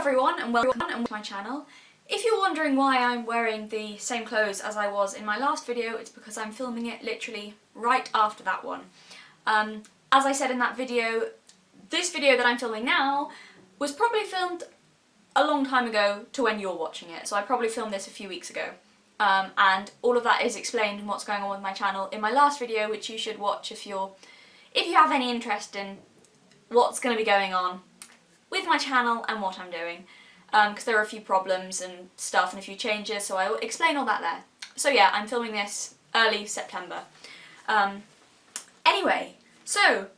everyone and welcome to my channel. If you're wondering why I'm wearing the same clothes as I was in my last video, it's because I'm filming it literally right after that one. As I said in that video, this video that I'm filming now was probably filmed a long time ago to when you're watching it, so I probably filmed this a few weeks ago. And all of that is explained in what's going on with my channel in my last video, which you should watch if you have any interest in what's going to be going on with my channel and what I'm doing, because there are a few problems and stuff and a few changes, so I will explain all that there. So yeah, I'm filming this early September. Anyway, so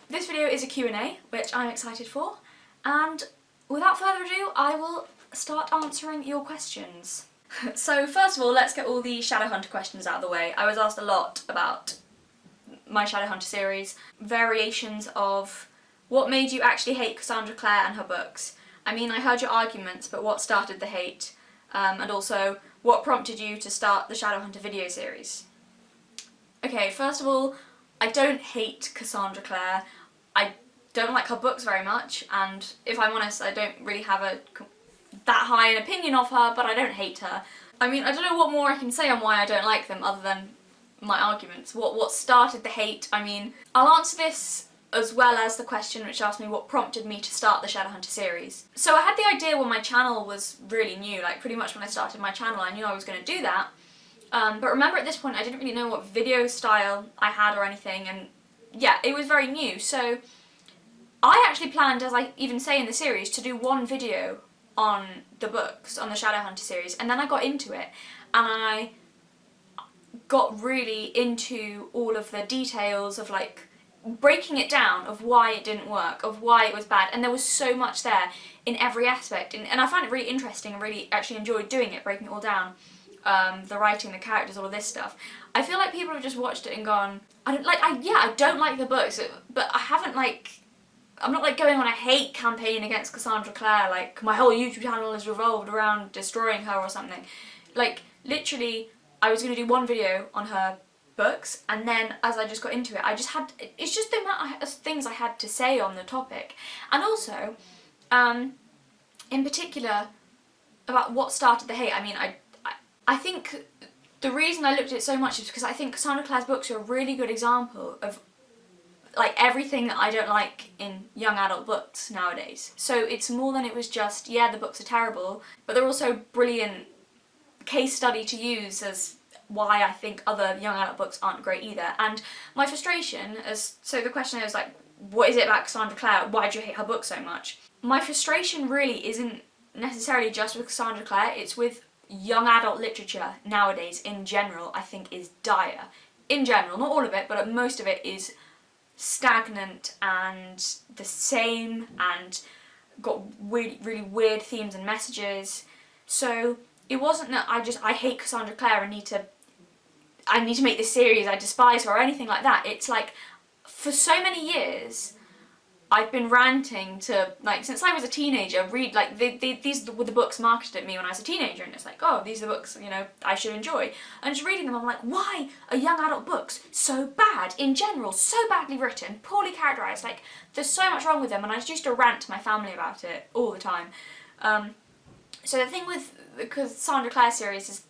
this video is a Q&A, which I'm excited for, and without further ado, I will start answering your questions. So first of all, let's get all the Shadowhunter questions out of the way. I was asked a lot about my Shadowhunter series, variations of what made you actually hate Cassandra Clare and her books. I mean, I heard your arguments, but what started the hate? And also, what prompted you to start the Shadowhunter video series? Okay, first of all, I don't hate Cassandra Clare. I don't like her books very much, and if I'm honest, I don't really have that high an opinion of her, but I don't hate her. I mean, I don't know what more I can say on why I don't like them other than my arguments. What started the hate? I mean, I'll answer this as well as the question which asked me what prompted me to start the Shadowhunter series. So I had the idea when my channel was really new, like pretty much when I started my channel I knew I was going to do that, but remember at this point I didn't really know what video style I had or anything, and yeah, it was very new, so I actually planned, as I even say in the series, to do one video on the books, on the Shadowhunter series, and then I got into it, and I got really into all of the details of like breaking it down of why it didn't work, of why it was bad, and there was so much there in every aspect, and I find it really interesting and really actually enjoyed doing it, breaking it all down. The writing, the characters, all of this stuff. I feel like people have just watched it and gone, I don't like the books, but I'm not like going on a hate campaign against Cassandra Clare, like my whole YouTube channel is revolved around destroying her or something. Like, literally, I was going to do one video on her books, and then as I just got into it, it's just the amount of things I had to say on the topic. And also, in particular, about what started the hate, I mean, I think the reason I looked at it so much is because I think Cassandra Clare's books are a really good example of like everything that I don't like in young adult books nowadays. So it's more than it was just, yeah, the books are terrible, but they're also brilliant case study to use as why I think other young adult books aren't great either. And my frustration, so the question is like, what is it about Cassandra Clare? Why do you hate her book so much? My frustration really isn't necessarily just with Cassandra Clare, it's with young adult literature nowadays in general, I think is dire. In general, not all of it, but most of it is stagnant and the same and got really weird themes and messages. So it wasn't that I hate Cassandra Clare and I need to make this series, I despise her or anything like that. It's like, for so many years, I've been ranting to, like, since I was a teenager, read, like, these were the books marketed at me when I was a teenager, and it's like, oh, these are the books, you know, I should enjoy. And just reading them, I'm like, why are young adult books so bad, in general, so badly written, poorly characterised, like, there's so much wrong with them, and I just used to rant to my family about it all the time. So the thing with the Cassandra Clare series is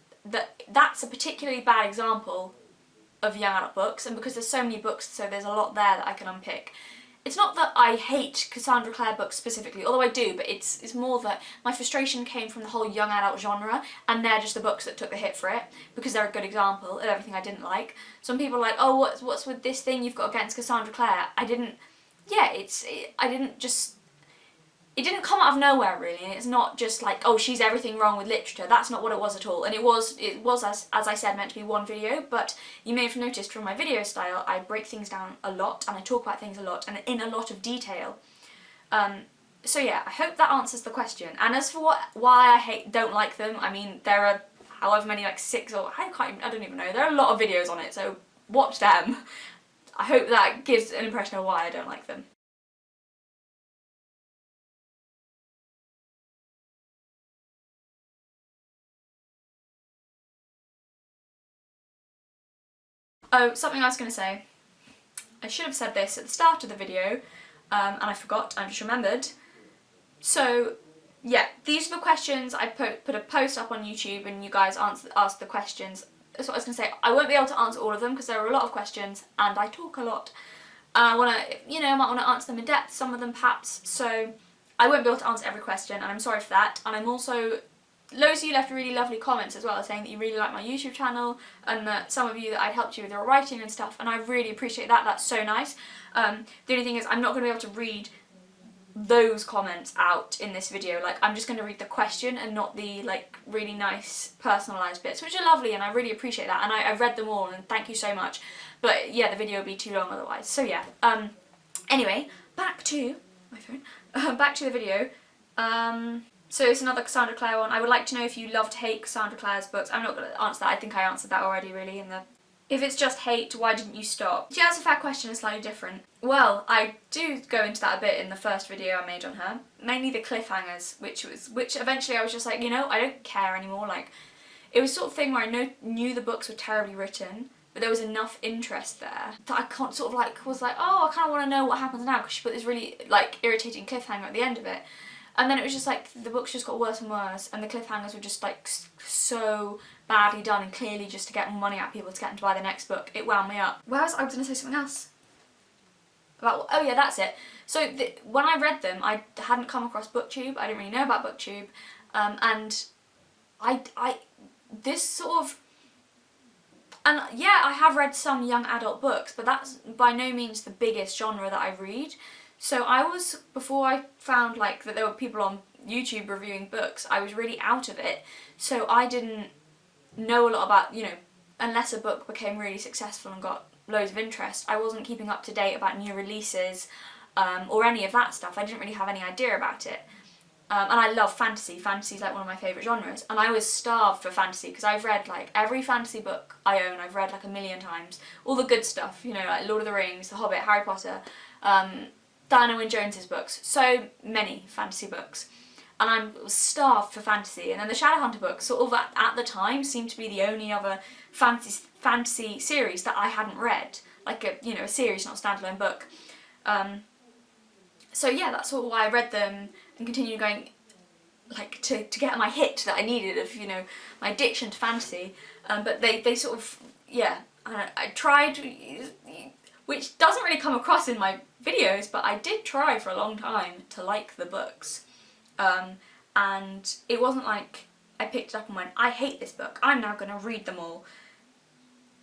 that's a particularly bad example of young adult books, and because there's so many books, so there's a lot there that I can unpick. It's not that I hate Cassandra Clare books specifically, although I do, but it's more that my frustration came from the whole young adult genre, and they're just the books that took the hit for it, because they're a good example of everything I didn't like. Some people are like, oh, what's with this thing you've got against Cassandra Clare? It didn't come out of nowhere really, and it's not just like, oh, she's everything wrong with literature. That's not what it was at all. And it was as I said, meant to be one video, but you may have noticed from my video style, I break things down a lot, and I talk about things a lot, and in a lot of detail. So yeah, I hope that answers the question. And as for why I don't like them, I mean, there are however many, like 6 or, I don't even know, there are a lot of videos on it, so watch them. I hope that gives an impression of why I don't like them. Oh, something I was going to say. I should have said this at the start of the video, and I forgot, I just remembered. So, yeah, these are the questions. I put a post up on YouTube and you guys asked the questions. That's what I was going to say. I won't be able to answer all of them because there are a lot of questions and I talk a lot. I want to, I might want to answer them in depth, some of them perhaps, so I won't be able to answer every question and I'm sorry for that. And I'm also, loads of you left really lovely comments as well saying that you really like my YouTube channel and that some of you that I'd helped you with your writing and stuff, and I really appreciate that. That's so nice. The only thing is I'm not going to be able to read those comments out in this video. Like, I'm just going to read the question and not the like really nice personalised bits, which are lovely and I really appreciate that, and I've read them all and thank you so much. But yeah, the video would be too long otherwise. So yeah, anyway, back to my phone. Back to the video. So it's another Cassandra Clare one. I would like to know if you love to hate Cassandra Clare's books. I'm not going to answer that. I think I answered that already really in the... If it's just hate, why didn't you stop? Yeah, that's a fair question, it's slightly different. Well, I do go into that a bit in the first video I made on her. Mainly the cliffhangers, which eventually I was just like, I don't care anymore. Like, it was sort of thing where I knew the books were terribly written, but there was enough interest there that I can't sort of like, was like, oh, I kind of want to know what happens now, because she put this really like irritating cliffhanger at the end of it. And then it was just like, the books just got worse and worse, and the cliffhangers were just like so badly done and clearly just to get more money out of people to get them to buy the next book. It wound me up. I was going to say something else. About, oh yeah, that's it. So when I read them, I hadn't come across BookTube. I didn't really know about BookTube. And this sort of... And yeah, I have read some young adult books, but that's by no means the biggest genre that I read. So before I found like that there were people on YouTube reviewing books, I was really out of it. So I didn't know a lot about, unless a book became really successful and got loads of interest, I wasn't keeping up to date about new releases or any of that stuff. I didn't really have any idea about it. And I love fantasy. Fantasy's like one of my favourite genres. And I was starved for fantasy because I've read like every fantasy book I own, I've read like a million times. All the good stuff, like Lord of the Rings, The Hobbit, Harry Potter, Diana Wynne Jones's books. So many fantasy books. And I was starved for fantasy. And then the Shadowhunter books, sort of at the time, seemed to be the only other fantasy series that I hadn't read. Like a series, not a standalone book. So yeah, that's sort of why I read them and continued going, like, to get my hit that I needed of, my addiction to fantasy. But they sort of, yeah, I tried, which doesn't really come across in my videos, but I did try for a long time to like the books. And it wasn't like I picked it up and went, I hate this book, I'm now going to read them all.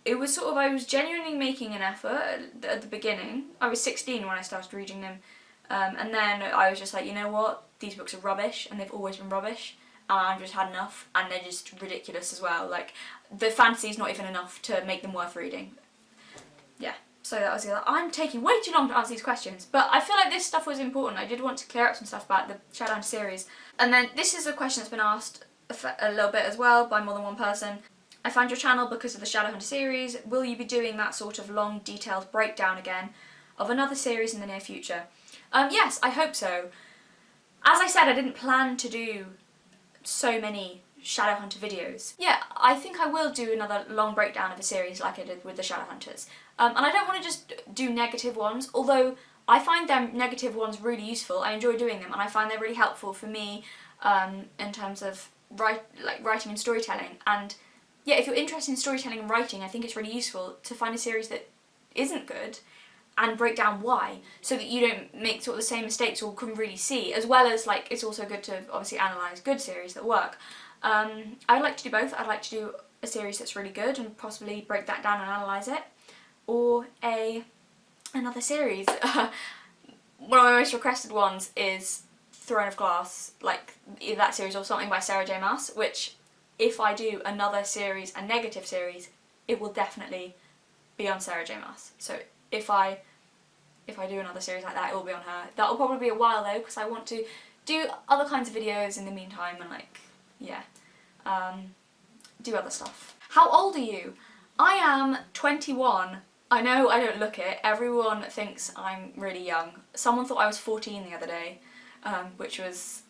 It was sort of, I was genuinely making an effort at the beginning. I was 16 when I started reading them. And then I was just like, you know what, these books are rubbish, and they've always been rubbish, and I've just had enough, and they're just ridiculous as well. Like, the fantasy's not even enough to make them worth reading. Yeah, so that was the other. I'm taking way too long to answer these questions, but I feel like this stuff was important. I did want to clear up some stuff about the Shadowhunter series. And then this is a question that's been asked a little bit as well by more than one person. I found your channel because of the Shadowhunter series. Will you be doing that sort of long, detailed breakdown again of another series in the near future? Yes, I hope so. As I said, I didn't plan to do so many Shadowhunter videos. Yeah, I think I will do another long breakdown of a series like I did with the Shadowhunters. And I don't want to just do negative ones, although I find them negative ones really useful. I enjoy doing them and I find they're really helpful for me in terms of writing and storytelling. And yeah, if you're interested in storytelling and writing, I think it's really useful to find a series that isn't good and break down why, so that you don't make sort of the same mistakes or can really see, as well as like it's also good to obviously analyse good series that work. I'd like to do both. I'd like to do a series that's really good and possibly break that down and analyse it, or another series. One of my most requested ones is Throne of Glass, like either that series or something by Sarah J Maas, which if I do another series, a negative series, it will definitely be on Sarah J Maas. So if I do another series like that, it will be on her. That'll probably be a while though, because I want to do other kinds of videos in the meantime and do other stuff. How old are you? I am 21. I know I don't look it. Everyone thinks I'm really young. Someone thought I was 14 the other day, which was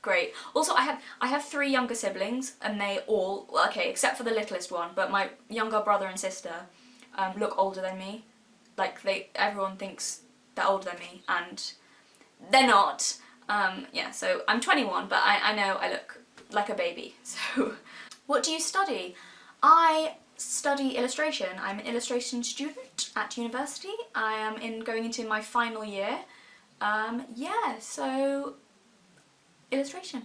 great. Also, I have 3 younger siblings, and they all, okay, except for the littlest one, but my younger brother and sister look older than me. Like, everyone thinks they're older than me, and they're not. Yeah, so I'm 21, but I know I look like a baby, so. What do you study? I study illustration. I'm an illustration student at university. I am going into my final year. Yeah, so illustration,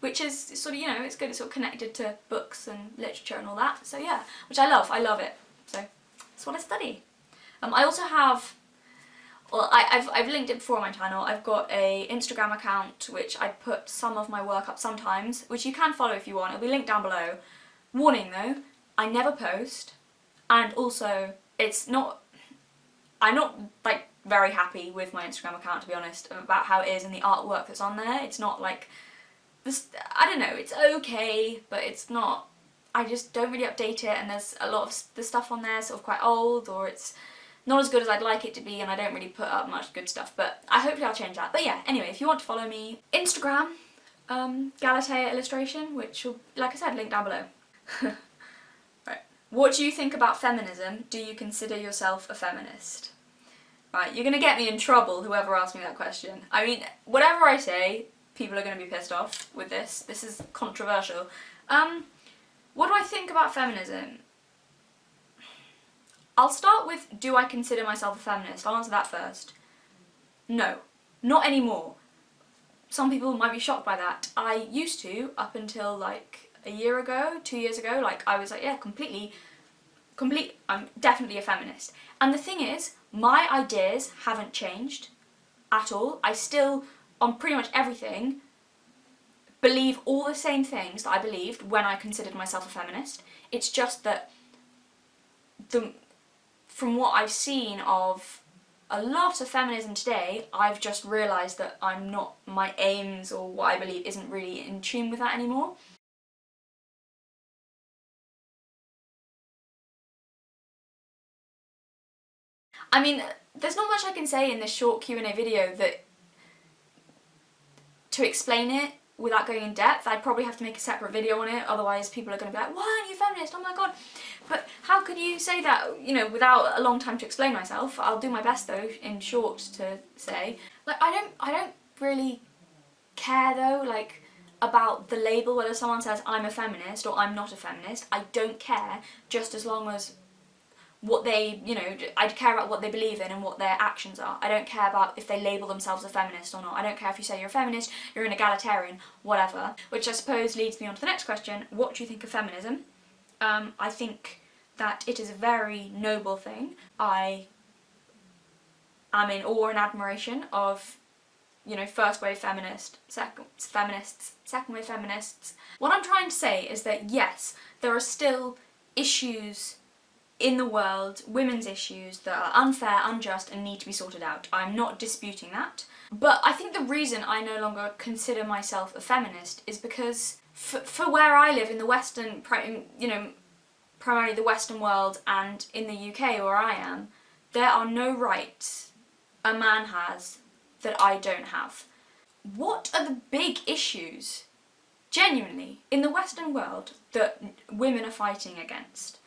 which is sort of, you know, it's good, it's sort of connected to books and literature and all that, so yeah, which I love it, so that's what I study. I also have, well, I've linked it before on my channel. I've got a Instagram account which I put some of my work up sometimes, which you can follow if you want, it'll be linked down below. Warning though, I never post, and also I'm not like very happy with my Instagram account, to be honest, about how it is and the artwork that's on there. It's not like, this, I don't know, it's okay, but it's not, I just don't really update it, and there's a lot of the stuff on there sort of quite old, or it's not as good as I'd like it to be, and I don't really put up much good stuff, but hopefully I'll change that. But yeah, anyway, if you want to follow me, Instagram, Galatea Illustration, which will, like I said, link down below. Right. What do you think about feminism? Do you consider yourself a feminist? Right, you're gonna get me in trouble, whoever asked me that question. I mean, whatever I say, people are gonna be pissed off with this. This is controversial. What do I think about feminism? I'll start with, do I consider myself a feminist? I'll answer that first. No, not anymore. Some people might be shocked by that. I used to, up until like a year ago, 2 years ago, like I was like, yeah, I'm definitely a feminist. And the thing is, my ideas haven't changed at all. I still, on pretty much everything, believe all the same things that I believed when I considered myself a feminist. It's just that from what I've seen of a lot of feminism today, I've just realised that my aims or what I believe isn't really in tune with that anymore. I mean, there's not much I can say in this short Q&A video to explain it without going in depth. I'd probably have to make a separate video on it, otherwise people are going to be like, why aren't you feminist? Oh my god. But how could you say that, you know, without a long time to explain myself? I'll do my best though, in short, to say. Like, I don't really care though, like, about the label, whether someone says I'm a feminist or I'm not a feminist. I don't care, just as long as what they, you know, I care about what they believe in and what their actions are. I don't care about if they label themselves a feminist or not. I don't care if you say you're a feminist, you're an egalitarian, whatever. Which I suppose leads me on to the next question. What do you think of feminism? I think that it is a very noble thing. I am in awe and admiration of, you know, first wave feminists, second wave feminists. What I'm trying to say is that yes, there are still issues in the world, women's issues, that are unfair, unjust, and need to be sorted out. I'm not disputing that. But I think the reason I no longer consider myself a feminist is because for where I live in the Western, you know, primarily the Western world, and in the UK where I am, there are no rights a man has that I don't have. What are the big issues, genuinely, in the Western world that women are fighting against?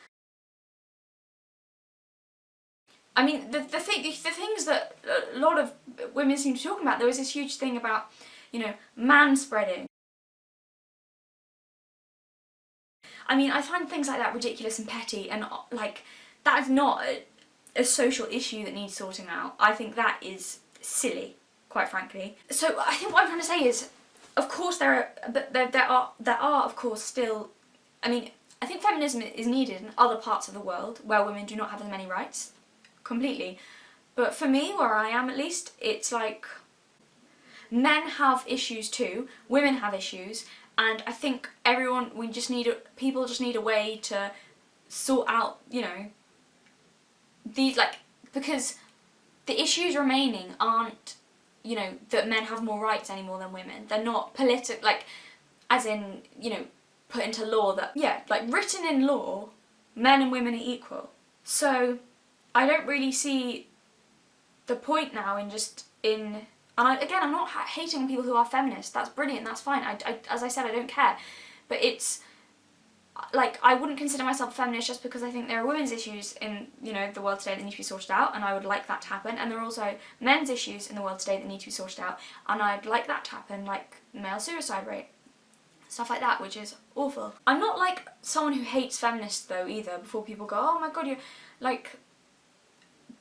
I mean, the things that a lot of women seem to talk about, there was this huge thing about, you know, manspreading. I mean, I find things like that ridiculous and petty, and like, that is not a social issue that needs sorting out. I think that is silly, quite frankly. So I think what I'm trying to say is, of course there are of course still, I mean, I think feminism is needed in other parts of the world where women do not have as many rights. Completely. But for me, where I am at least, it's like men have issues too, women have issues, and I think people just need a way to sort out, you know, these, like, because the issues remaining aren't, you know, that men have more rights anymore than women. They're not like, as in, you know, put into law that, yeah, like written in law, men and women are equal. So I don't really see the point now in again, I'm not hating on people who are feminists. That's brilliant, that's fine. As I said, I don't care. But like, I wouldn't consider myself a feminist just because I think there are women's issues in, you know, the world today that need to be sorted out, and I would like that to happen, and there are also men's issues in the world today that need to be sorted out, and I'd like that to happen, like male suicide rate, stuff like that, which is awful. I'm not like someone who hates feminists though either, before people go, oh my god, you're like,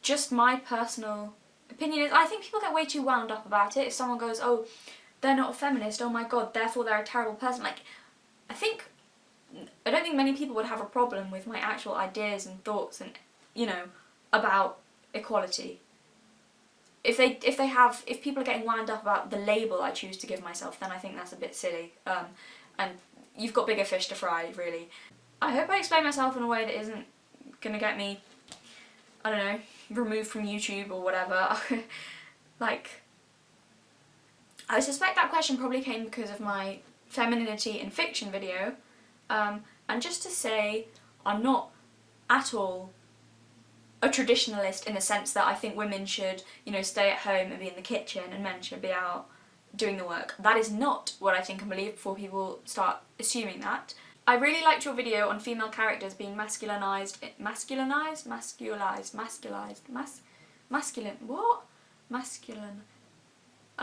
just my personal opinion is, I think people get way too wound up about it. If someone goes, oh, they're not a feminist, oh my god, therefore they're a terrible person, like, I don't think many people would have a problem with my actual ideas and thoughts and, you know, about equality. If people are getting wound up about the label I choose to give myself, then I think that's a bit silly. And you've got bigger fish to fry, really. I hope I explain myself in a way that isn't gonna get me, I don't know, removed from YouTube or whatever. Like, I suspect that question probably came because of my femininity in fiction video. And just to say, I'm not at all a traditionalist in the sense that I think women should, you know, stay at home and be in the kitchen and men should be out doing the work. That is not what I think and believe before people start assuming that. I really liked your video on female characters being masculine, I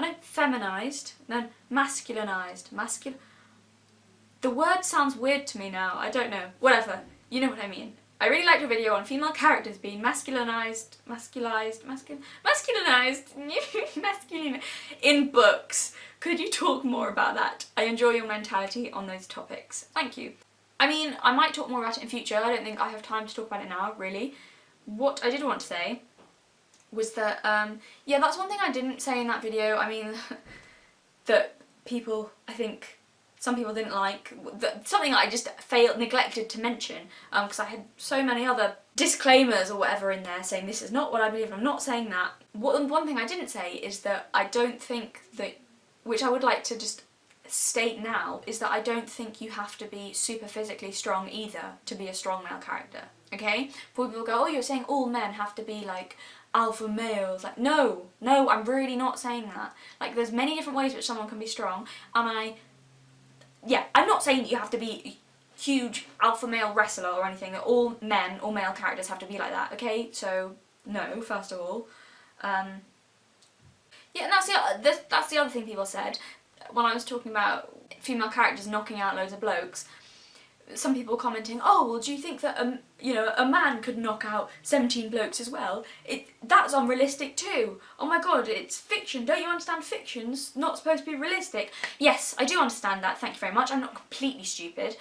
know, feminised, then masculinized, the word sounds weird to me now, I don't know, whatever, you know what I mean. I really liked your video on female characters being masculinized in books. Could you talk more about that? I enjoy your mentality on those topics. Thank you. I mean, I might talk more about it in future, I don't think I have time to talk about it now, really. What I did want to say was that, yeah, that's one thing I didn't say in that video. I mean, that people, I think, some people didn't like, something I just neglected to mention, because I had so many other disclaimers or whatever in there saying this is not what I believe and I'm not saying that. One thing I didn't say is that I don't think that, which I would like to just state now, is that I don't think you have to be super physically strong either to be a strong male character, okay? Before people go, oh, you're saying all men have to be like alpha males, like, no, I'm really not saying that. Like, there's many different ways which someone can be strong, and I'm not saying that you have to be a huge alpha male wrestler or anything, that all men or male characters have to be like that, okay? So, no, first of all. Yeah, and that's the other thing people said when I was talking about female characters knocking out loads of blokes. Some people commenting, oh, well, do you think that, a man could knock out 17 blokes as well? That's unrealistic too. Oh my god, it's fiction. Don't you understand fiction's not supposed to be realistic? Yes, I do understand that, thank you very much. I'm not completely stupid.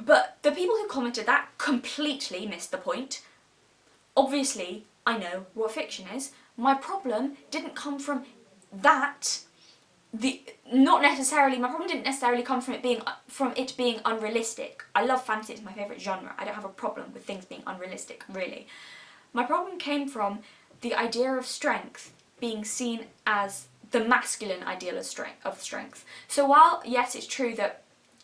But the people who commented that completely missed the point. Obviously, I know what fiction is. My problem didn't come from that. My problem didn't necessarily come from it being unrealistic. I love fantasy, it's my favourite genre. I don't have a problem with things being unrealistic, really. My problem came from the idea of strength being seen as the masculine ideal of strength. So while, yes, it's true that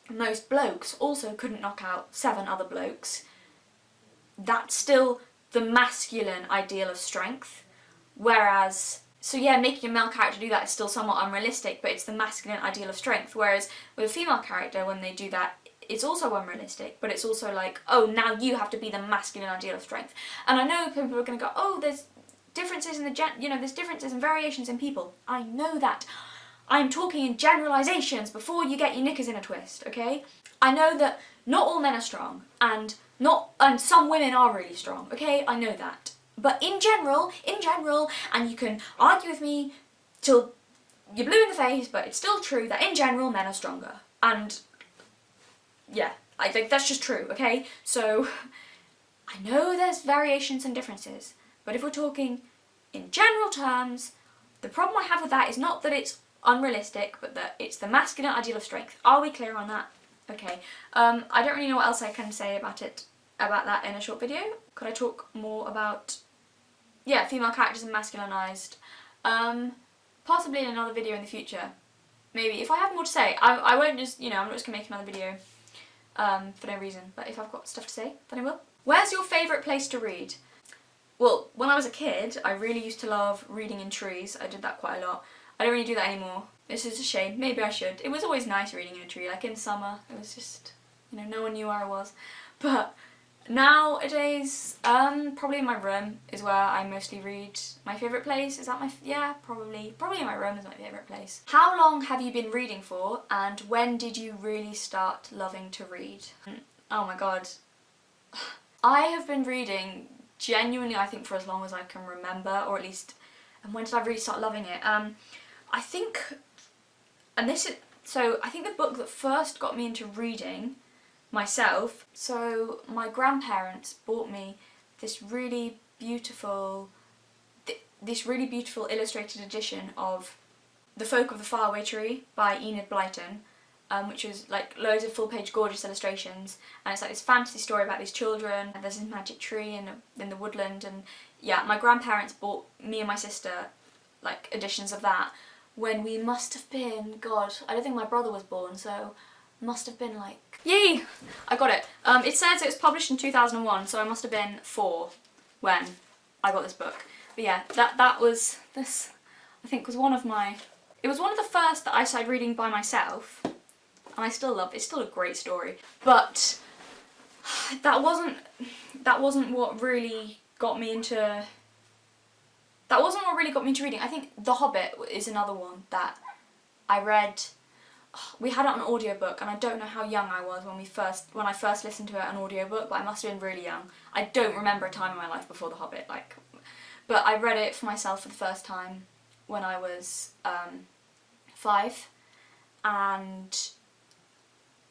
most blokes also couldn't knock out 7 other blokes, that's still the masculine ideal of strength, whereas, so yeah, making a male character do that is still somewhat unrealistic, but it's the masculine ideal of strength, whereas with a female character, when they do that, it's also unrealistic, but it's also like, oh, now you have to be the masculine ideal of strength. And I know people are going to go, oh, there's differences in there's differences and variations in people. I know that. I'm talking in generalisations before you get your knickers in a twist, okay? I know that not all men are strong, and some women are really strong, okay? I know that. But in general, and you can argue with me till you're blue in the face, but it's still true that in general men are stronger. And yeah, I think that's just true, okay? So I know there's variations and differences, but if we're talking in general terms, the problem I have with that is not that it's unrealistic, but that it's the masculine ideal of strength. Are we clear on that? Okay. I don't really know what else I can say about that in a short video. Could I talk more about, yeah, female characters and masculinized? Possibly in another video in the future. Maybe. If I have more to say, I won't just, I'm not just going to make another video for no reason. But if I've got stuff to say, then I will. Where's your favourite place to read? Well, when I was a kid, I really used to love reading in trees. I did that quite a lot. I don't really do that anymore. This is a shame. Maybe I should. It was always nice reading in a tree, like in summer. It was just you know, no one knew where I was. But nowadays, probably in my room is where I mostly read. My favourite place, is that yeah, probably in my room is my favourite place. How long have you been reading for, and when did you really start loving to read? Oh my god. I have been reading genuinely, I think, for as long as I can remember, or at least, and when did I really start loving it? I think, and this is, so I think the book that first got me into reading myself, so my grandparents bought me this really beautiful illustrated edition of The Folk of the Faraway Tree by Enid Blyton, which was like loads of full-page gorgeous illustrations, and it's like this fantasy story about these children, and there's this magic tree in the woodland, and yeah, my grandparents bought me and my sister like editions of that when we must have been, god, I don't think my brother was born, so must have been like, yay! I got it. It says it was published in 2001, so I must have been 4 when I got this book. But yeah, that was, this I think was one of my, it was one of the first that I started reading by myself, and I still love it. It's still a great story, but that wasn't what really got me into, reading. I think The Hobbit is another one that I read. We had it on audiobook, and I don't know how young I was when I first listened to it on audiobook, but I must have been really young. I don't remember a time in my life before The Hobbit, like, but I read it for myself for the first time when I was 5, and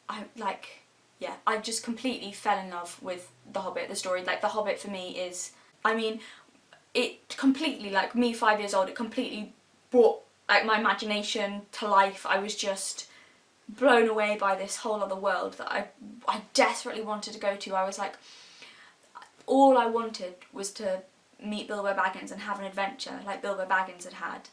I just completely fell in love with The Hobbit, the story. Like, The Hobbit for me is, I mean, it completely, like, me 5 years old, it completely brought like my imagination to life. I was just blown away by this whole other world that I desperately wanted to go to. I was like, all I wanted was to meet Bilbo Baggins and have an adventure like Bilbo Baggins had had.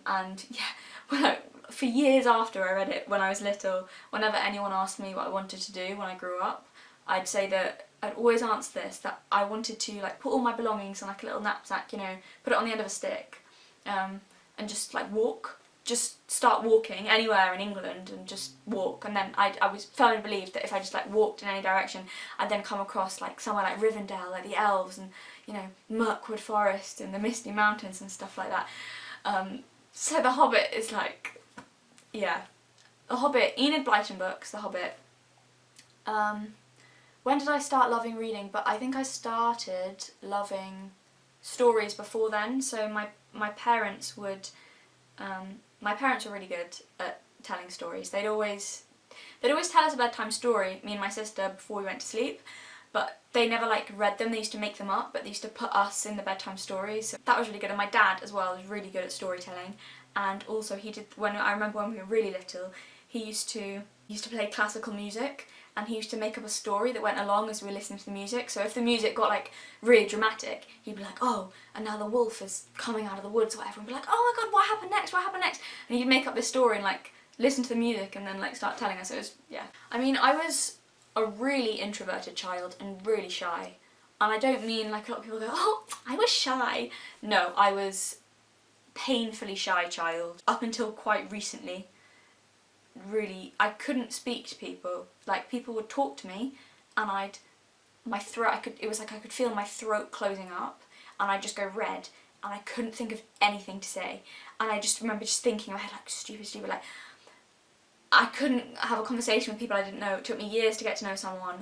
And yeah, for years after I read it, when I was little, whenever anyone asked me what I wanted to do when I grew up, I'd say that I'd always answer this, that I wanted to like put all my belongings in like a little knapsack, you know, put it on the end of a stick, and just like walk, just start walking anywhere in England and just walk. And then I was firmly believed that if I just like walked in any direction, I'd then come across like somewhere like Rivendell, like the elves, and you know, Mirkwood Forest and the Misty Mountains and stuff like that. So The Hobbit is like, yeah, The Hobbit, Enid Blyton books, The Hobbit. When did I start loving reading? But I think I started loving stories before then. So my parents would, my parents were really good at telling stories. They'd always tell us a bedtime story, me and my sister, before we went to sleep. But they never like read them, they used to make them up, but they used to put us in the bedtime stories. So that was really good. And my dad as well was really good at storytelling. And also he did, I remember when we were really little, he used to play classical music, and he used to make up a story that went along as we were listening to the music. So if the music got like really dramatic, he'd be like, oh, and now the wolf is coming out of the woods or whatever, and be like, oh my god, what happened next, what happened next? And he'd make up this story and like listen to the music and then like start telling us. It was, yeah. I mean, I was a really introverted child and really shy. And I don't mean like a lot of people go, oh, I was shy. No, I was painfully shy child up until quite recently. Really, I couldn't speak to people. Like, people would talk to me and it was like I could feel my throat closing up, and I'd just go red, and I couldn't think of anything to say. And I just remember just thinking in my head, like, stupid, like, I couldn't have a conversation with people I didn't know. It took me years to get to know someone.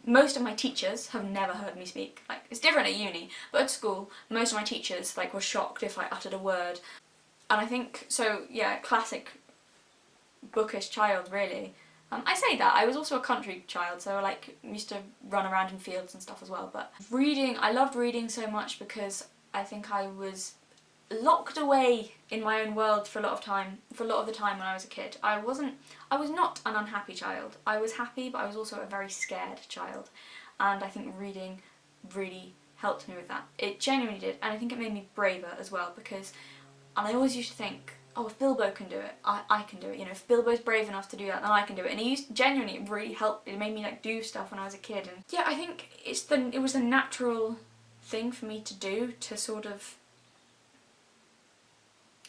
Most of my teachers have never heard me speak. Like, it's different at uni, but at school, most of my teachers like were shocked if I uttered a word. And I think, so yeah, classic bookish child, really. I say that, I was also a country child, so I like used to run around in fields and stuff as well. But reading, I loved reading so much because I think I was locked away in my own world for a lot of the time when I was a kid. I was not an unhappy child. I was happy, but I was also a very scared child. And I think reading really helped me with that. It genuinely did, and I think it made me braver as well, because, and I always used to think, oh, if Bilbo can do it, I can do it. You know, if Bilbo's brave enough to do that, then I can do it. And it really helped. It made me like do stuff when I was a kid. And yeah, I think it was a natural thing for me to do, to sort of,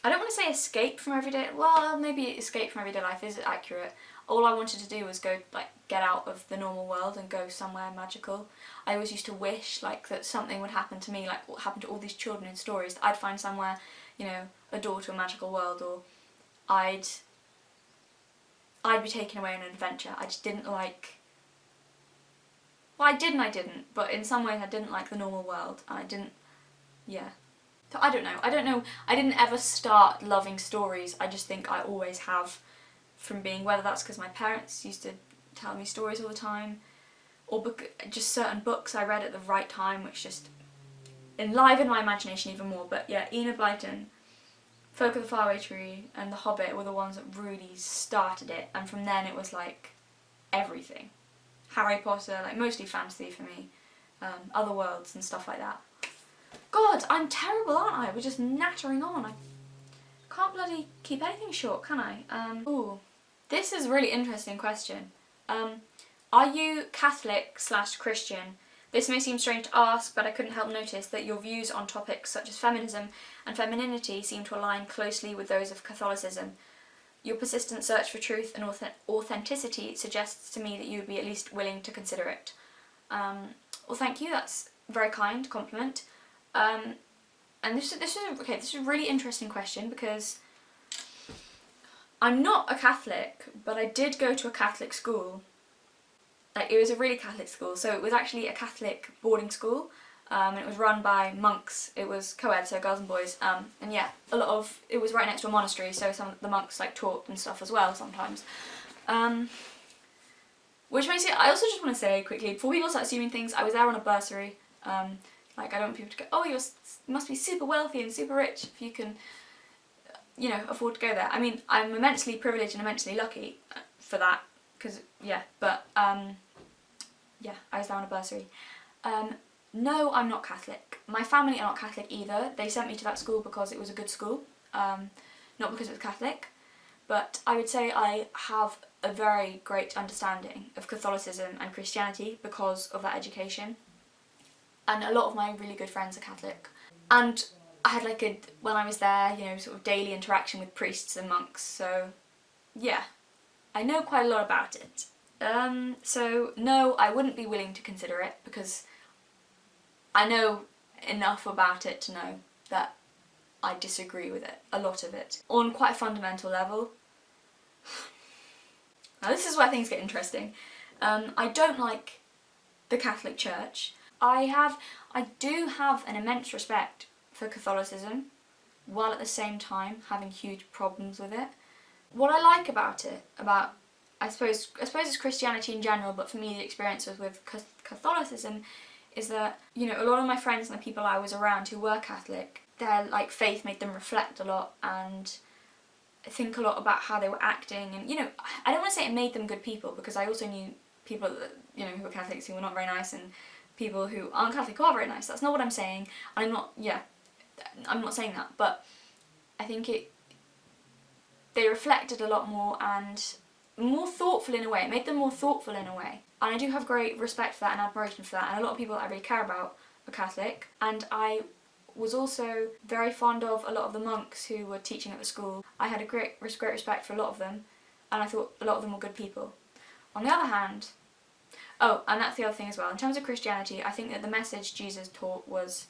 I don't want to say escape from everyday, well, maybe escape from everyday life is accurate. All I wanted to do was go, like, get out of the normal world and go somewhere magical. I always used to wish, like, that something would happen to me, like what happened to all these children in stories, that I'd find somewhere, you know, a door to a magical world, or I'd be taken away on an adventure. I just didn't like, well, I did and I didn't, but in some ways I didn't like the normal world, and I didn't, yeah. So I don't know, I didn't ever start loving stories, I just think I always have, from being, whether that's because my parents used to tell me stories all the time, or just certain books I read at the right time which just enlivened my imagination even more. But yeah, Enid Blyton, Folk of the Faraway Tree and The Hobbit were the ones that really started it, and from then it was like everything. Harry Potter, like mostly fantasy for me, other worlds and stuff like that. God, I'm terrible, aren't I? We're just nattering on. I can't bloody keep anything short, can I? Ooh, this is a really interesting question. Are you Catholic/Christian? This may seem strange to ask, but I couldn't help notice that your views on topics such as feminism and femininity seem to align closely with those of Catholicism. Your persistent search for truth and authenticity suggests to me that you would be at least willing to consider it. Well, thank you, that's a very kind compliment. And this is a really interesting question, because I'm not a Catholic, but I did go to a Catholic school. Like, it was a really Catholic school, so it was actually a Catholic boarding school, and it was run by monks. It was co-ed, so girls and boys, and yeah, it was right next to a monastery, so some of the monks like taught and stuff as well sometimes. Which makes it, I also just want to say quickly, before people start assuming things, I was there on a bursary. Like, I don't want people to go, oh, you must be super wealthy and super rich if you can, you know, afford to go there. I mean, I'm immensely privileged and immensely lucky for that, because, yeah, but, yeah, I was there on a bursary. No, I'm not Catholic. My family are not Catholic either. They sent me to that school because it was a good school, not because it was Catholic, but I would say I have a very great understanding of Catholicism and Christianity because of that education. And a lot of my really good friends are Catholic. And I had like when I was there, you know, sort of daily interaction with priests and monks, so yeah, I know quite a lot about it. So no, I wouldn't be willing to consider it, because I know enough about it to know that I disagree with it, a lot of it, on quite a fundamental level. Now this is where things get interesting. I don't like the Catholic Church. I do have an immense respect for Catholicism, while at the same time having huge problems with it. What I like about it, I suppose it's Christianity in general, but for me the experience with Catholicism is that, you know, a lot of my friends and the people I was around who were Catholic, their like faith made them reflect a lot and think a lot about how they were acting, and, you know, I don't want to say it made them good people, because I also knew people that, you know, who were Catholics who were not very nice, and people who aren't Catholic who are very nice. That's not what I'm saying. I'm not saying that, but I think they reflected a lot more and more thoughtful in a way. It made them more thoughtful in a way. And I do have great respect for that and admiration for that, and a lot of people that I really care about are Catholic. And I was also very fond of a lot of the monks who were teaching at the school. I had a great respect for a lot of them, and I thought a lot of them were good people. On the other hand, oh, and that's the other thing as well, in terms of Christianity, I think that the message Jesus taught was,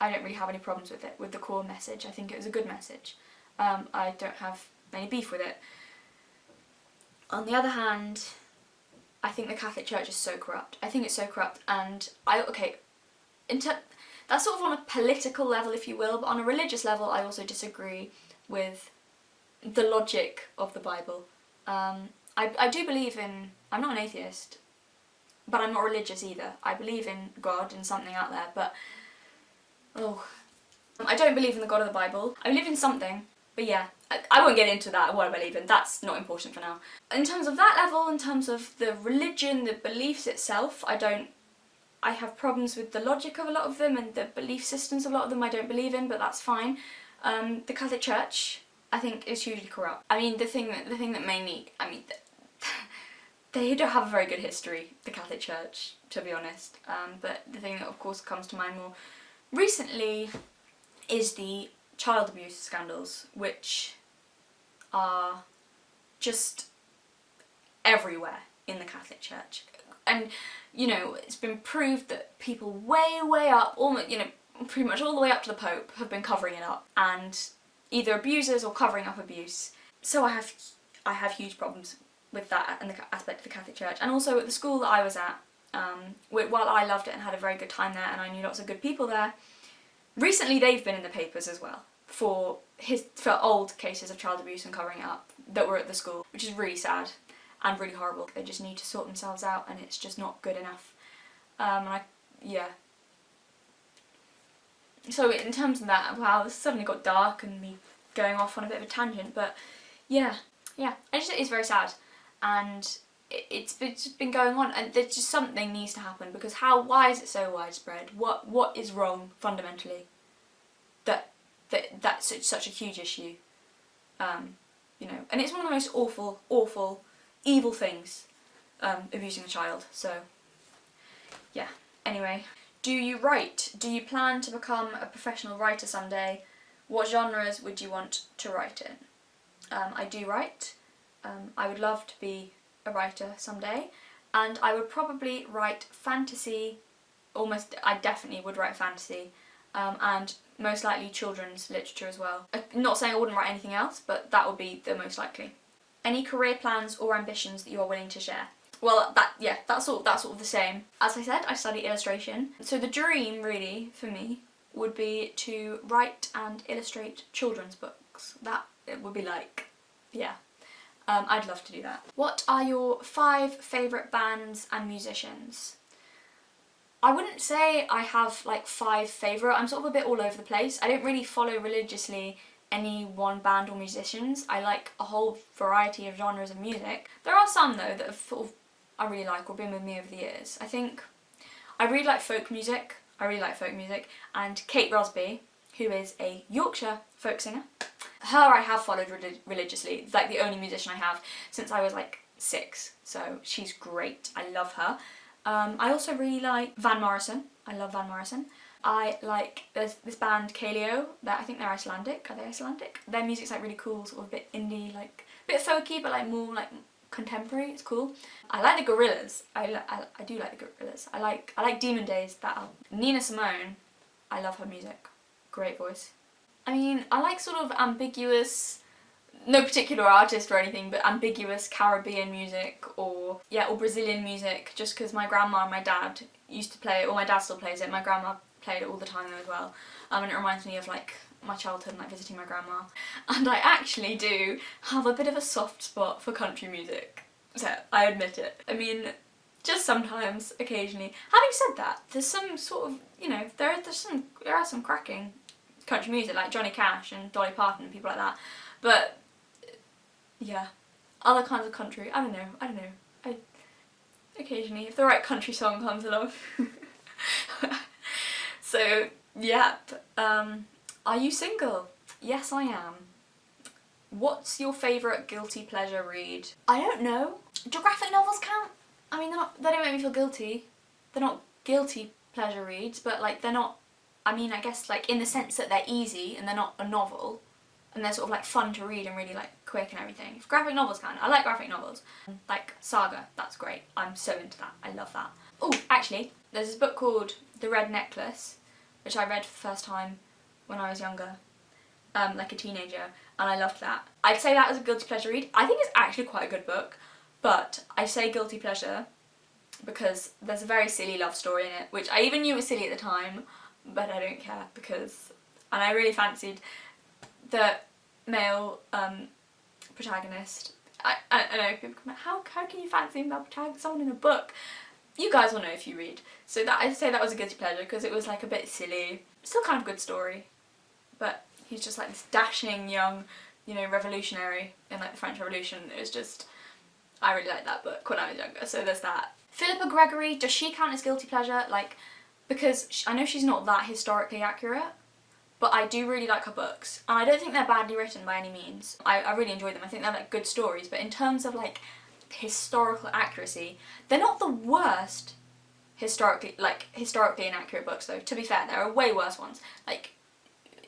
I don't really have any problems with it, with the core message. I think it was a good message. I don't have any beef with it. On the other hand, I think the Catholic Church is so corrupt. I think it's so corrupt, and that's sort of on a political level, if you will, but on a religious level I also disagree with the logic of the Bible. I do believe in, I'm not an atheist, but I'm not religious either. I believe in God and something out there, but I don't believe in the God of the Bible. I believe in something, but yeah, I won't get into that, what I believe in, that's not important for now. In terms of that level, in terms of the religion, the beliefs itself, I have problems with the logic of a lot of them, and the belief systems of a lot of them I don't believe in, but that's fine. The Catholic Church, I think, is hugely corrupt. I mean, the thing that mainly, I mean, they don't have a very good history, the Catholic Church, to be honest. But the thing that of course comes to mind more recently is the child abuse scandals, which are just everywhere in the Catholic Church. And, you know, it's been proved that people way up, almost, you know, pretty much all the way up to the Pope have been covering it up, and either abusers or covering up abuse. So I have huge problems with that and the aspect of the Catholic Church. And also at the school that I was at, while I loved it and had a very good time there and I knew lots of good people there, recently they've been in the papers as well for old cases of child abuse and covering it up that were at the school, which is really sad and really horrible. They just need to sort themselves out, and it's just not good enough. Yeah. So in terms of that, wow, this suddenly got dark and me going off on a bit of a tangent, but yeah, it's very sad, and it's been going on, and there's just something needs to happen, because why is it so widespread? What is wrong fundamentally that's such a huge issue? You know, and it's one of the most awful, evil things, abusing a child. So yeah. Anyway, do you write? Do you plan to become a professional writer someday? What genres would you want to write in? I do write. I would love to be a writer someday, and I would probably write fantasy. I definitely would write fantasy, and most likely children's literature as well. I'm not saying I wouldn't write anything else, but that would be the most likely. Any career plans or ambitions that you are willing to share? Well, that's sort of the same. As I said, I study illustration, so the dream really for me would be to write and illustrate children's books. That it would be like, yeah. I'd love to do that. What are your 5 favourite bands and musicians? I wouldn't say I have like 5 favourite. I'm sort of a bit all over the place. I don't really follow religiously any one band or musicians. I like a whole variety of genres of music. There are some though that have sort of I really like or been with me over the years. I think I really like folk music. And Kate Rosby, who is a Yorkshire folk singer. Her I have followed religiously. It's like the only musician I have since I was like 6. So she's great. I love her. I also really like Van Morrison. I love Van Morrison. I like this band Kaleo. I think they're Icelandic. Are they Icelandic? Their music's like really cool, sort of a bit indie, like a bit folky, but like more like contemporary. It's cool. I like the Gorillaz. I do like the Gorillaz. I like Demon Days. That album. Nina Simone. I love her music. Great voice. I mean, I like sort of ambiguous, no particular artist or anything, but ambiguous Caribbean music or Brazilian music, just because my grandma and my dad used to play it, or my dad still plays it. My grandma played it all the time though as well. And it reminds me of like my childhood and like visiting my grandma. And I actually do have a bit of a soft spot for country music. So I admit it. I mean, just sometimes, occasionally. Having said that, there's some sort of, you know, there are some cracking country music like Johnny Cash and Dolly Parton and people like that. But yeah, other kinds of country, I don't know. Occasionally, if the right country song comes along. So, yep. Are you single? Yes, I am. What's your favourite guilty pleasure read? I don't know. Do graphic novels count? I mean, they don't make me feel guilty. They're not guilty pleasure reads, but like they're not, I mean, I guess like in the sense that they're easy and they're not a novel. And they're sort of like fun to read and really like quick and everything. If graphic novels count, I like graphic novels. Like Saga, that's great. I'm so into that. I love that. Oh, actually, there's this book called The Red Necklace, which I read for the first time when I was younger, like a teenager, and I loved that. I'd say that was a guilty pleasure read. I think it's actually quite a good book, but I say guilty pleasure because there's a very silly love story in it, which I even knew was silly at the time, but I don't care and I really fancied the male protagonist. I know people come like, how can you fancy a male protagonist, someone in a book? You guys will know if you read. So that I'd say that was a guilty pleasure because it was like a bit silly. Still kind of a good story. But he's just like this dashing young, you know, revolutionary in like the French Revolution. It was just, I really liked that book when I was younger, so there's that. Philippa Gregory, does she count as guilty pleasure? Like, because I know she's not that historically accurate, but I do really like her books. And I don't think they're badly written by any means. I really enjoy them. I think they're like good stories, but in terms of like historical accuracy, they're not the worst historically inaccurate books though. To be fair, there are way worse ones. Like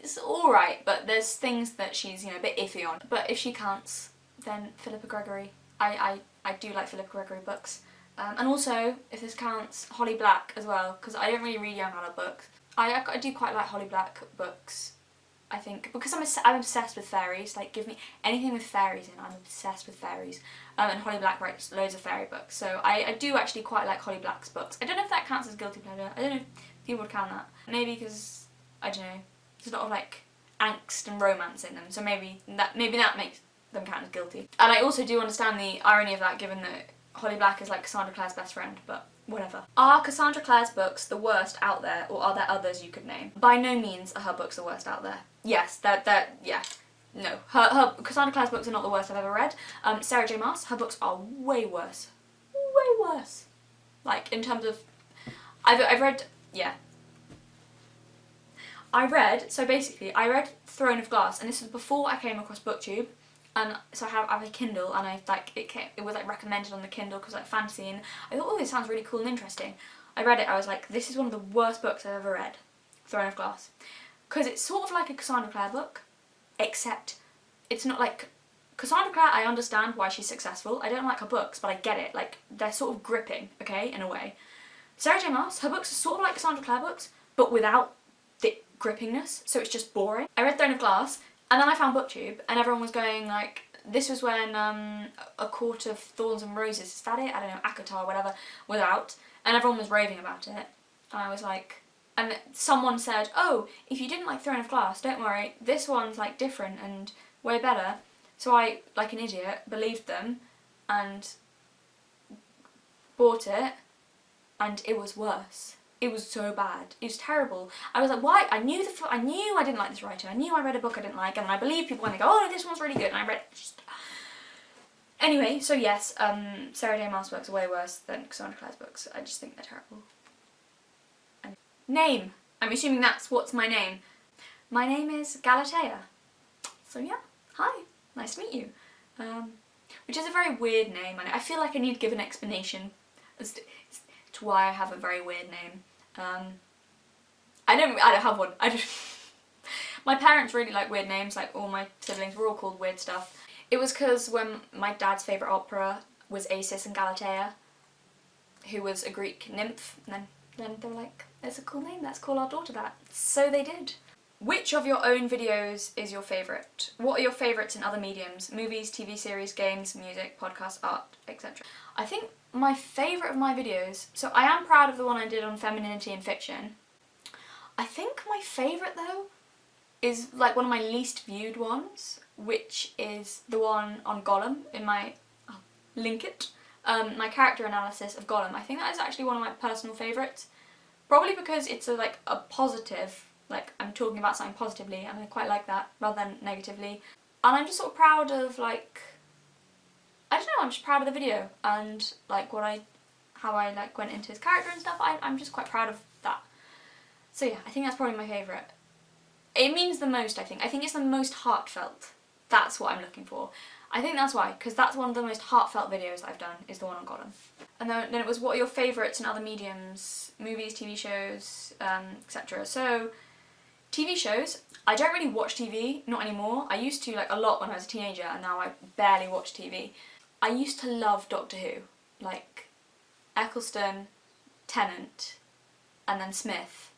it's alright, but there's things that she's, you know, a bit iffy on. But if she counts, then Philippa Gregory. I do like Philippa Gregory books. And also, if this counts, Holly Black as well, because I don't really read young adult books. I do quite like Holly Black books, I think, because I'm obsessed with fairies. Like, give me anything with fairies in, I'm obsessed with fairies. And Holly Black writes loads of fairy books, so I do actually quite like Holly Black's books. I don't know if that counts as guilty pleasure. I don't know if people would count that. Maybe because, I don't know, there's a lot of like angst and romance in them, so maybe that makes them count as guilty. And I also do understand the irony of that, given that Holly Black is like Cassandra Clare's best friend, but whatever. Are Cassandra Clare's books the worst out there, or are there others you could name? By no means are her books the worst out there. Yes, yeah. No, her Cassandra Clare's books are not the worst I've ever read. Sarah J Maas, her books are way worse. Way worse. Like, in terms of... I've read... Yeah. So basically, I read Throne of Glass, and this was before I came across BookTube. And so I have a Kindle, and it was like recommended on the Kindle because like fantasy, and I thought, oh, this sounds really cool and interesting. I read it, I was like, this is one of the worst books I've ever read, Throne of Glass. Because it's sort of like a Cassandra Clare book, except it's not like... Cassandra Clare, I understand why she's successful. I don't like her books, but I get it. Like, they're sort of gripping, okay, in a way. Sarah J Maas, her books are sort of like Cassandra Clare books, but without the grippingness, so it's just boring. I read Throne of Glass, and then I found BookTube, and everyone was going like, this was when A Court of Thorns and Roses, is that it? I don't know, ACOTAR or whatever, was out, and everyone was raving about it. And I was like, and someone said, oh, if you didn't like Throne of Glass, don't worry, this one's like different and way better. So I, like an idiot, believed them and bought it, and it was worse. It was so bad. It was terrible. I was like, why? I knew I didn't like this writer. I knew I read a book I didn't like, and I believe people when they go, oh, this one's really good, and I read it. Just... Anyway, so yes, Sarah J Maas books are way worse than Cassandra Clare's books. I just think they're terrible. Name. I'm assuming that's what's my name. My name is Galatea. So yeah, hi, nice to meet you. Which is a very weird name, and I feel like I need to give an explanation as to why I have a very weird name. I don't have one. My parents really like weird names, like all my siblings were all called weird stuff. It was because when my dad's favourite opera was Acis and Galatea, who was a Greek nymph, and then they were like, that's a cool name, let's call our daughter that. So they did. Which of your own videos is your favourite? What are your favourites in other mediums? Movies, TV series, games, music, podcasts, art, etc. I think my favourite of my videos, so I am proud of the one I did on femininity and fiction. I think my favourite though is like one of my least viewed ones, which is the one on Gollum in my, I'll link it, my character analysis of Gollum. I think that is actually one of my personal favourites, probably because it's a positive, like I'm talking about something positively, and I quite like that rather than negatively. And I'm just sort of proud of like, I don't know, I'm just proud of the video and like how I like went into his character and stuff. I'm just quite proud of that. So yeah, I think that's probably my favourite. It means the most, I think. I think it's the most heartfelt. That's what I'm looking for. I think that's why, because that's one of the most heartfelt videos I've done, is the one on Gollum. And then it was, what are your favourites in other mediums? Movies, TV shows, etc. So, TV shows, I don't really watch TV, not anymore. I used to like a lot when I was a teenager, and now I barely watch TV. I used to love Doctor Who, like Eccleston, Tennant, and then Smith,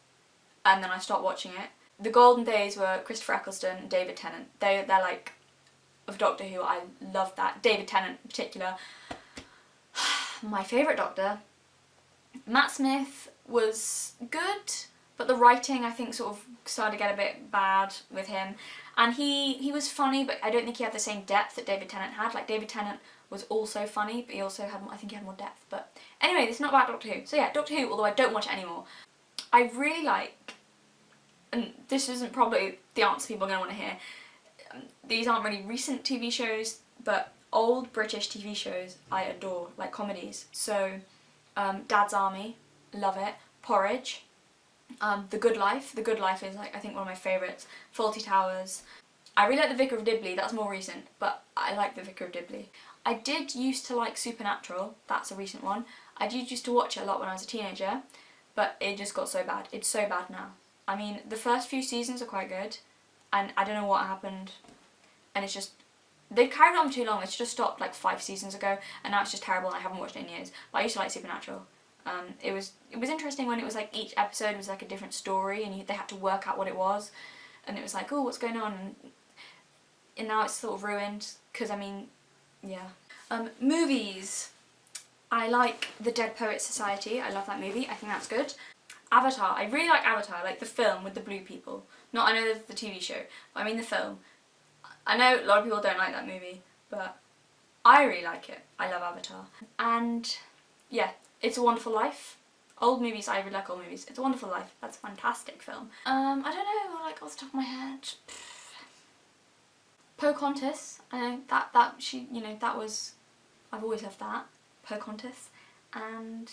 and then I stopped watching it. The golden days were Christopher Eccleston, David Tennant. They're like, of Doctor Who, I loved that. David Tennant in particular. My favourite Doctor, Matt Smith was good, but the writing I think sort of started to get a bit bad with him. And he was funny, but I don't think he had the same depth that David Tennant had. Like, David Tennant was also funny, but he also had, I think he had more depth. But anyway, this is not about Doctor Who. So yeah, Doctor Who, although I don't watch it anymore. I really like, and this isn't probably the answer people are going to want to hear, these aren't really recent TV shows, but old British TV shows I adore, like comedies. So, Dad's Army, love it. Porridge, The Good Life. The Good Life is like, I think, one of my favourites. Fawlty Towers. I really like The Vicar of Dibley, that's more recent, but I like The Vicar of Dibley. I did used to like Supernatural, that's a recent one. I did used to watch it a lot when I was a teenager, but it just got so bad. It's so bad now. I mean, the first few seasons are quite good, and I don't know what happened, and it's just, they've carried on for too long. It's just stopped like 5 seasons ago, and now it's just terrible, and I haven't watched it in years. But I used to like Supernatural. It was interesting when it was like each episode was like a different story, and they had to work out what it was, and it was like, oh, what's going on, and now it's sort of ruined, because I mean, yeah. Movies. I like The Dead Poets Society. I love that movie. I think that's good. Avatar. I really like Avatar, like the film with the blue people. Not, I know the TV show, but I mean the film. I know a lot of people don't like that movie, but I really like it. I love Avatar. And yeah, It's a Wonderful Life. Old movies, I really like old movies. It's a Wonderful Life. That's a fantastic film. I don't know, like off the top of my head. Pocahontas. I know that she, you know, that was, I've always loved that. Pocahontas. And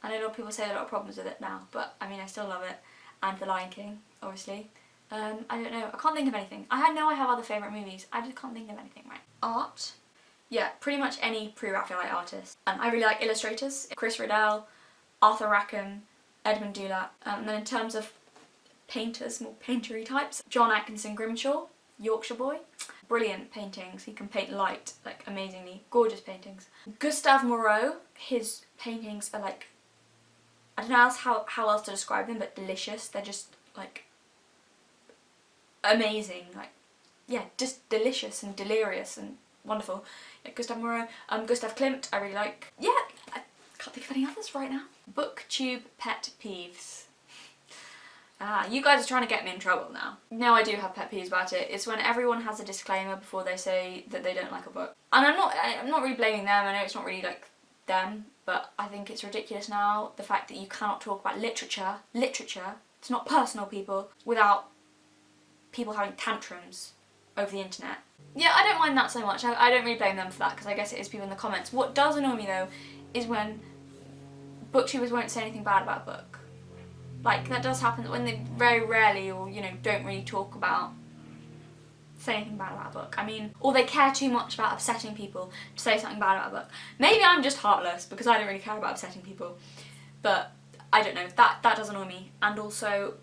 I know a lot of people say a lot of problems with it now, but I mean I still love it. And The Lion King, obviously. I don't know, I can't think of anything. I know I have other favourite movies, I just can't think of anything right. Art. Yeah, pretty much any pre-Raphaelite artist. I really like illustrators. Chris Riddell, Arthur Rackham, Edmund Dulac. And then in terms of painters, more paintery types, John Atkinson Grimshaw, Yorkshire boy. Brilliant paintings. He can paint light, like amazingly. Gorgeous paintings. Gustave Moreau, his paintings are like, I don't know how else to describe them, but delicious. They're just like amazing. Like, yeah, just delicious and delirious and wonderful. Yeah, Gustave Moreau. Gustav Klimt, I really like. Yeah, I can't think of any others right now. Booktube pet peeves. You guys are trying to get me in trouble now. No, I do have pet peeves about it. It's when everyone has a disclaimer before they say that they don't like a book. And I'm not really blaming them. I know it's not really like them, but I think it's ridiculous now, the fact that you cannot talk about literature, it's not personal, people, without people having tantrums over the internet. Yeah, I don't mind that so much. I don't really blame them for that, because I guess it is people in the comments. What does annoy me though is when booktubers won't say anything bad about a book. Like, that does happen when they very rarely, or you know, don't really say anything bad about a book. I mean, or they care too much about upsetting people to say something bad about a book. Maybe I'm just heartless because I don't really care about upsetting people, but I don't know, that does annoy me. And also,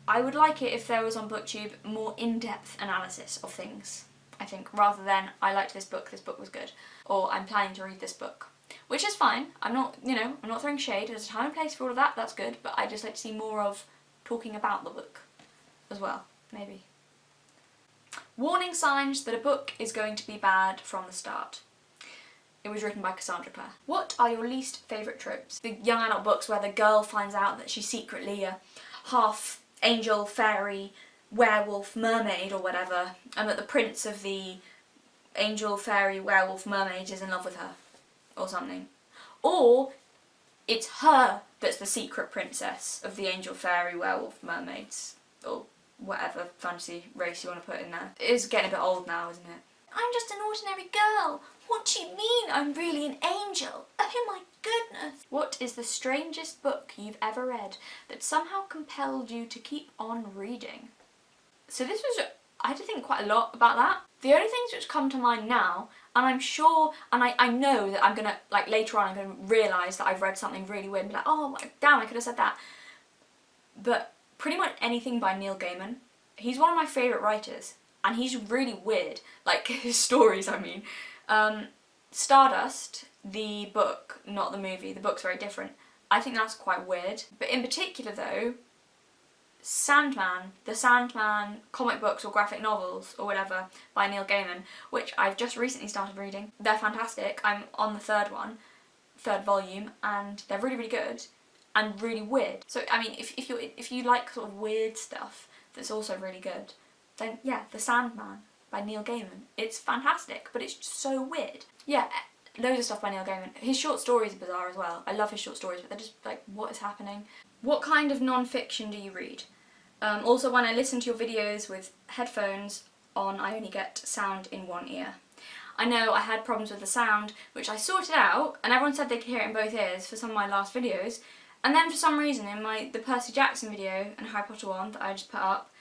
I would like it if there was on BookTube more in-depth analysis of things, I think, rather than I liked this book was good, or I'm planning to read this book. Which is fine. I'm not throwing shade. There's a time and place for all of that, that's good, but I just like to see more of talking about the book as well, maybe. Warning signs that a book is going to be bad from the start. It was written by Cassandra Clare. What are your least favourite tropes? The young adult books where the girl finds out that she's secretly a half angel, fairy, werewolf, mermaid or whatever, and that the prince of the angel, fairy, werewolf, mermaid is in love with her. Or something. Or it's her that's the secret princess of the angel, fairy, werewolf, mermaids, or whatever fantasy race you want to put in there. It is getting a bit old now, isn't it? I'm just an ordinary girl. What do you mean I'm really an angel? Oh my goodness. What is the strangest book you've ever read that somehow compelled you to keep on reading? So this was, I had to think quite a lot about that. The only things which come to mind now, and I'm sure, and I know that I'm gonna, like later on I'm gonna realise that I've read something really weird and be like, oh damn, I could have said that. But pretty much anything by Neil Gaiman. He's one of my favourite writers, and he's really weird, like his stories, I mean. Stardust, the book, not the movie, the book's very different. I think that's quite weird. But in particular though, Sandman, the Sandman comic books or graphic novels or whatever by Neil Gaiman, which I've just recently started reading. They're fantastic. I'm on the third volume, and they're really, really good and really weird. So I mean, if you like sort of weird stuff that's also really good, then yeah, The Sandman by Neil Gaiman. It's fantastic, but it's just so weird. Yeah, loads of stuff by Neil Gaiman. His short stories are bizarre as well. I love his short stories, but they're just like, what is happening? What kind of non-fiction do you read? Also, when I listen to your videos with headphones on, I only get sound in one ear. I know I had problems with the sound, which I sorted out, and everyone said they could hear it in both ears for some of my last videos. And then for some reason in the Percy Jackson video and Harry Potter one that I just put up,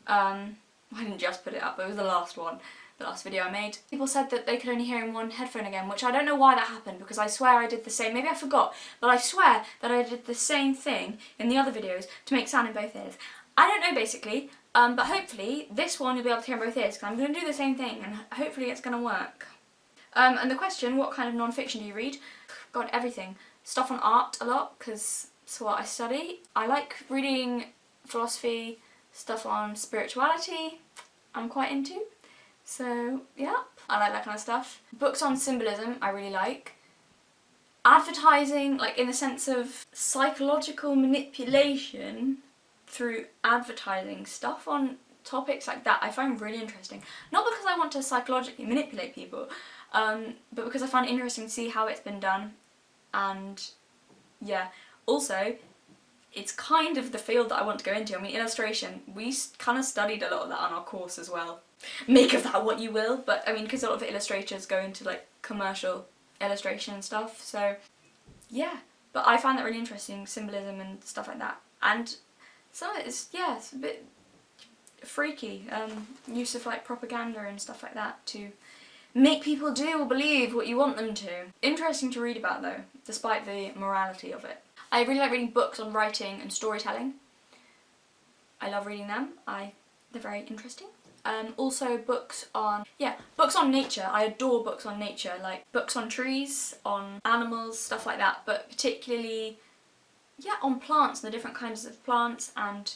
I didn't just put it up, but it was the last one, the last video I made. People said that they could only hear in one headphone again, which I don't know why that happened, because I swear I did the same, maybe I forgot, but I swear that I did the same thing in the other videos to make sound in both ears. I don't know basically, But hopefully this one you'll be able to hear in both ears, because I'm going to do the same thing and hopefully it's going to work. And the question, what kind of non-fiction do you read? God, everything. Stuff on art a lot, because it's what I study. I like reading philosophy, stuff on spirituality I'm quite into. So yeah, I like that kind of stuff. Books on symbolism I really like. Advertising, like in the sense of psychological manipulation through advertising, stuff on topics like that I find really interesting. Not because I want to psychologically manipulate people, but because I find it interesting to see how it's been done. And yeah, also it's kind of the field that I want to go into. I mean, illustration, we kind of studied a lot of that on our course as well. Make of that what you will, but I mean, because a lot of illustrators go into like commercial illustration and stuff, so yeah. But I find that really interesting, symbolism and stuff like that. And some of it is, yeah, it's a bit freaky, use of like propaganda and stuff like that to make people do or believe what you want them to. Interesting to read about though, despite the morality of it. I really like reading books on writing and storytelling. I love reading them. They're very interesting. Also books on nature. I adore books on nature, like books on trees, on animals, stuff like that, but particularly, yeah, on plants and the different kinds of plants and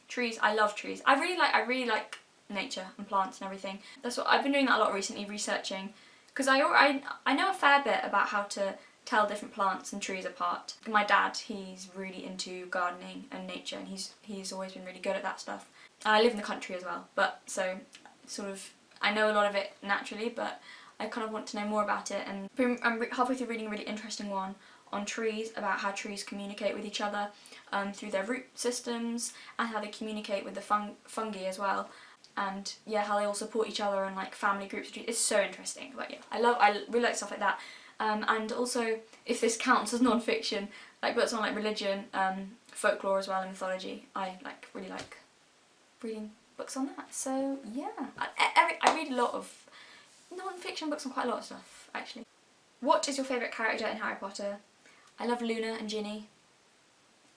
trees. I love trees. I really like nature and plants and everything. That's what I've been doing that a lot recently, researching, because I know a fair bit about how to tell different plants and trees apart. My dad, he's really into gardening and nature, and he's always been really good at that stuff. And I live in the country as well, but so sort of I know a lot of it naturally, but I kind of want to know more about it. And I'm halfway through reading a really interesting one on trees, about how trees communicate with each other through their root systems, and how they communicate with the fungi as well. And yeah, how they all support each other and like family groups. It's so interesting. But yeah, I really like stuff like that. And also, if this counts as non-fiction, like books on like religion, folklore as well, and mythology. I really like reading books on that. So yeah, I read a lot of non-fiction books on quite a lot of stuff actually. What is your favourite character in Harry Potter? I love Luna and Ginny,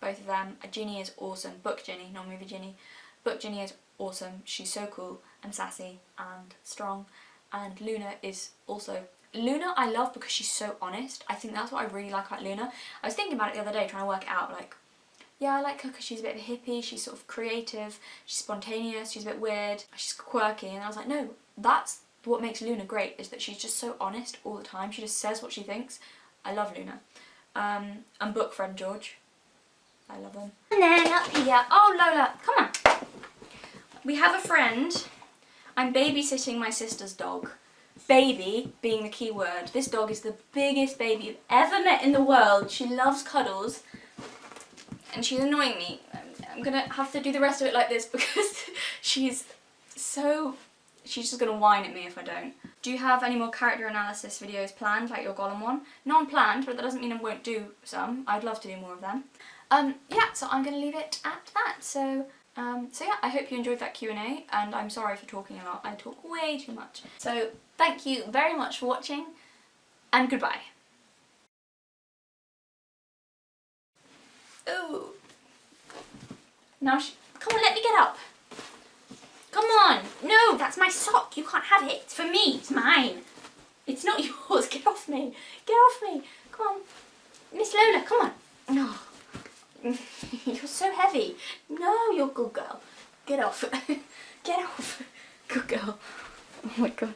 both of them. Ginny is awesome. Book Ginny, not movie Ginny. Book Ginny is awesome. She's so cool and sassy and strong. And Luna is also... Luna I love because she's so honest. I think that's what I really like about Luna. I was thinking about it the other day, trying to work it out, like, yeah, I like her because she's a bit of a hippie, she's sort of creative, she's spontaneous, she's a bit weird, she's quirky, and I was like, no, that's what makes Luna great, is that she's just so honest all the time. She just says what she thinks. I love Luna. And book friend George. I love him. And then up here, oh Lola, come on. We have a friend. I'm babysitting my sister's dog. Baby being the key word. This dog is the biggest baby you've ever met in the world. She loves cuddles. And she's annoying me. I'm gonna have to do the rest of it like this because she's just gonna whine at me if I don't. Do you have any more character analysis videos planned, like your Gollum one? Non-planned, but that doesn't mean I won't do some. I'd love to do more of them. Yeah, so I'm gonna leave it at that. So yeah, I hope you enjoyed that Q&A, and I'm sorry for talking a lot. I talk way too much. So thank you very much for watching, and goodbye. Ooh. Now, come on, let me get up. Come on. No, that's my sock. You can't have it. It's for me. It's mine. It's not yours. Get off me. Get off me. Come on. Miss Lola, come on. No. You're so heavy. No, you're a good girl. Get off. Get off. Good girl. Oh my god.